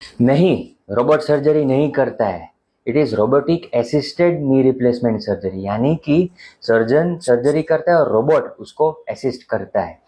नहीं, robot surgery नहीं करता है। It is robotic assisted knee replacement surgery, यानी कि सर्जन सर्जरी करता है और रोबोट उसको असिस्ट करता है।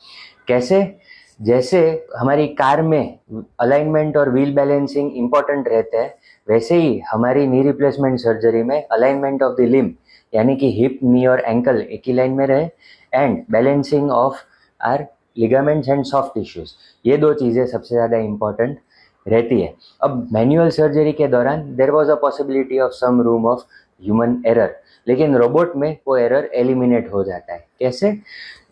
कैसे? जैसे हमारी कार में अलाइनमेंट और व्हील बैलेंसिंग इम्पॉर्टेंट रहते हैं, वैसे ही हमारी नी रिप्लेसमेंट सर्जरी में अलाइनमेंट ऑफ द लिम्ब, यानी कि हिप, नी और एंकल एक ही लाइन में रहे, and balancing of our ligaments and soft tissues, ये दो चीज़ें सबसे ज़्यादा इम्पॉर्टेंट रहती है। अब मैनुअल सर्जरी के दौरान there was a possibility of some room of human error, लेकिन रोबोट में वो एरर एलिमिनेट हो जाता है। कैसे?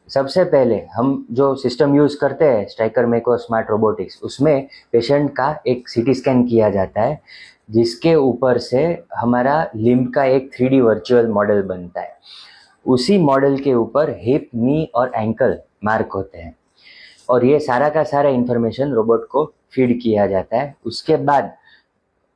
सबसे पहले हम जो सिस्टम यूज़ करते हैं स्ट्राइकर मैको स्मार्ट रोबोटिक्स, उसमें पेशेंट का एक सीटी स्कैन किया जाता है, जिसके ऊपर से हमारा लिम्ब का एक 3D वर्चुअल मॉडल बनता है। उसी मॉडल के ऊपर हिप, नी और एंकल मार्क होते हैं, और ये सारा का सारा इन्फॉर्मेशन रोबोट को फीड किया जाता है। उसके बाद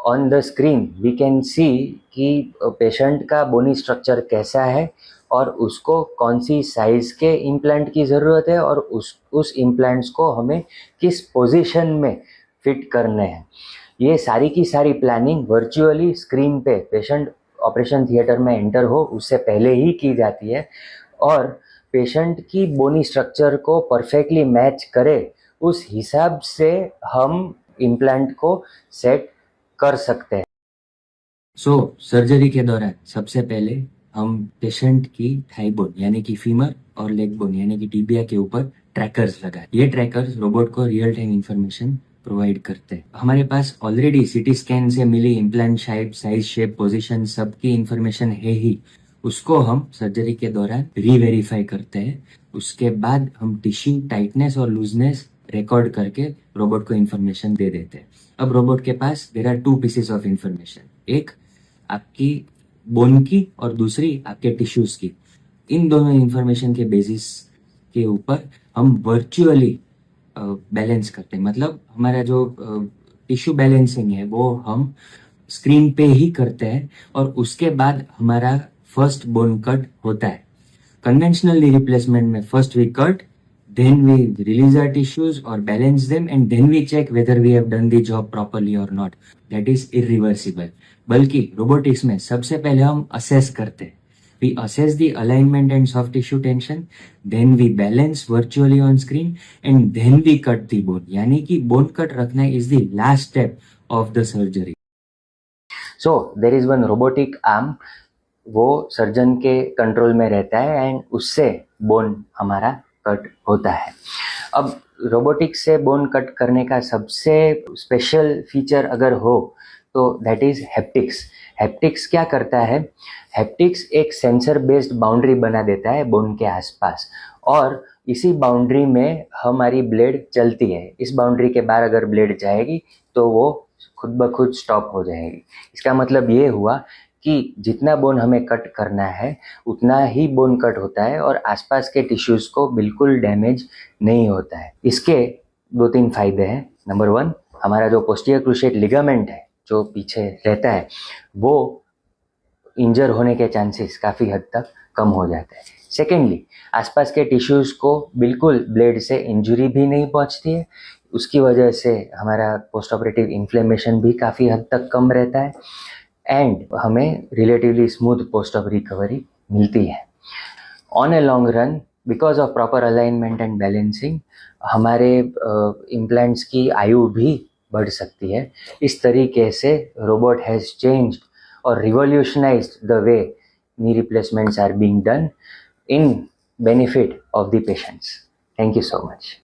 on the screen we can see कि पेशेंट का बोनी स्ट्रक्चर कैसा है और उसको कौन सी साइज़ के इम्प्लांट की ज़रूरत है, और उस इम्प्लांट्स को हमें किस पोजीशन में फिट करने हैं। ये सारी की सारी प्लानिंग वर्चुअली स्क्रीन पे पेशेंट ऑपरेशन थिएटर में एंटर हो उससे पहले ही की जाती है, और पेशेंट की बोनी स्ट्रक्चर को परफेक्टली मैच करे उस हिसाब से हम इम्प्लांट को सेट कर सकते हैं। सर्जरी के दौरान सबसे पहले हम पेशेंट की थाई बोन यानी कि फीमर और लेग बोन यानी कि टिबिया के ऊपर ट्रैकर्स लगाए। ये ट्रैकर्स रोबोट को रियल टाइम इंफॉर्मेशन प्रोवाइड करते हैं। हमारे पास ऑलरेडी सीटी स्कैन से मिली implant shape, size, shape, position सबकी इंफॉर्मेशन है ही, उसको हम सर्जरी के दौरान रीवेरीफाई करते हैं। उसके बाद हम टिश्यू टाइटनेस और लूजनेस रिकॉर्ड करके रोबोट को इंफॉर्मेशन दे देते हैं। अब रोबोट के पास there are 2 pieces of information, एक आपकी बोन की और दूसरी आपके टिश्यूज की। इन दोनों इंफॉर्मेशन के बेसिस के ऊपर हम वर्चुअली बैलेंस करते हैं। मतलब हमारा जो टिश्यू बैलेंसिंग है वो हम स्क्रीन पे ही करते हैं, और उसके बाद हमारा फर्स्ट बोन कट होता है। कन्वेंशनल नी रिप्लेसमेंट में first we cut, then we release our tissues or balance them, and then we check whether we have done the job properly or not. That is irreversible. बल्कि robotics में सबसे पहले हम assess करते हैं। We assess the alignment and soft tissue tension, then we balance virtually on screen, and then we cut the bone. यानी कि bone cut रखना is the last step of the surgery. So there is one robotic arm, वो surgeon के control में रहता है and उससे bone हमारा कट होता है। अब रोबोटिक्स से बोन कट करने का सबसे स्पेशल फीचर अगर हो तो दैट इज़ हैप्टिक्स। हैप्टिक्स क्या करता है? हैप्टिक्स एक सेंसर बेस्ड बाउंड्री बना देता है बोन के आसपास, और इसी बाउंड्री में हमारी ब्लेड चलती है। इस बाउंड्री के बाहर अगर ब्लेड जाएगी तो वो खुद ब खुद स्टॉप हो जाएगी। इसका मतलब ये हुआ कि जितना बोन हमें कट करना है उतना ही बोन कट होता है और आसपास के टिश्यूज़ को बिल्कुल डैमेज नहीं होता है। इसके 2-3 फायदे हैं। नंबर 1, हमारा जो पोस्टीरियर क्रूशिएट लिगामेंट है जो पीछे रहता है वो इंजर होने के चांसेस काफ़ी हद तक कम हो जाते हैं। सेकेंडली, आसपास के टिश्यूज़ को बिल्कुल ब्लेड से इंजरी भी नहीं पहुंचती है, उसकी वजह से हमारा पोस्ट ऑपरेटिव इन्फ्लेमेशन भी काफ़ी हद तक कम रहता है, एंड हमें relatively smooth post of recovery मिलती है। On a long run, because of proper alignment and balancing, हमारे इम्प्लांट्स की आयु भी बढ़ सकती है। इस तरीके से robot has changed or revolutionized the way knee replacements are being done in benefit of the patients. Thank you so much.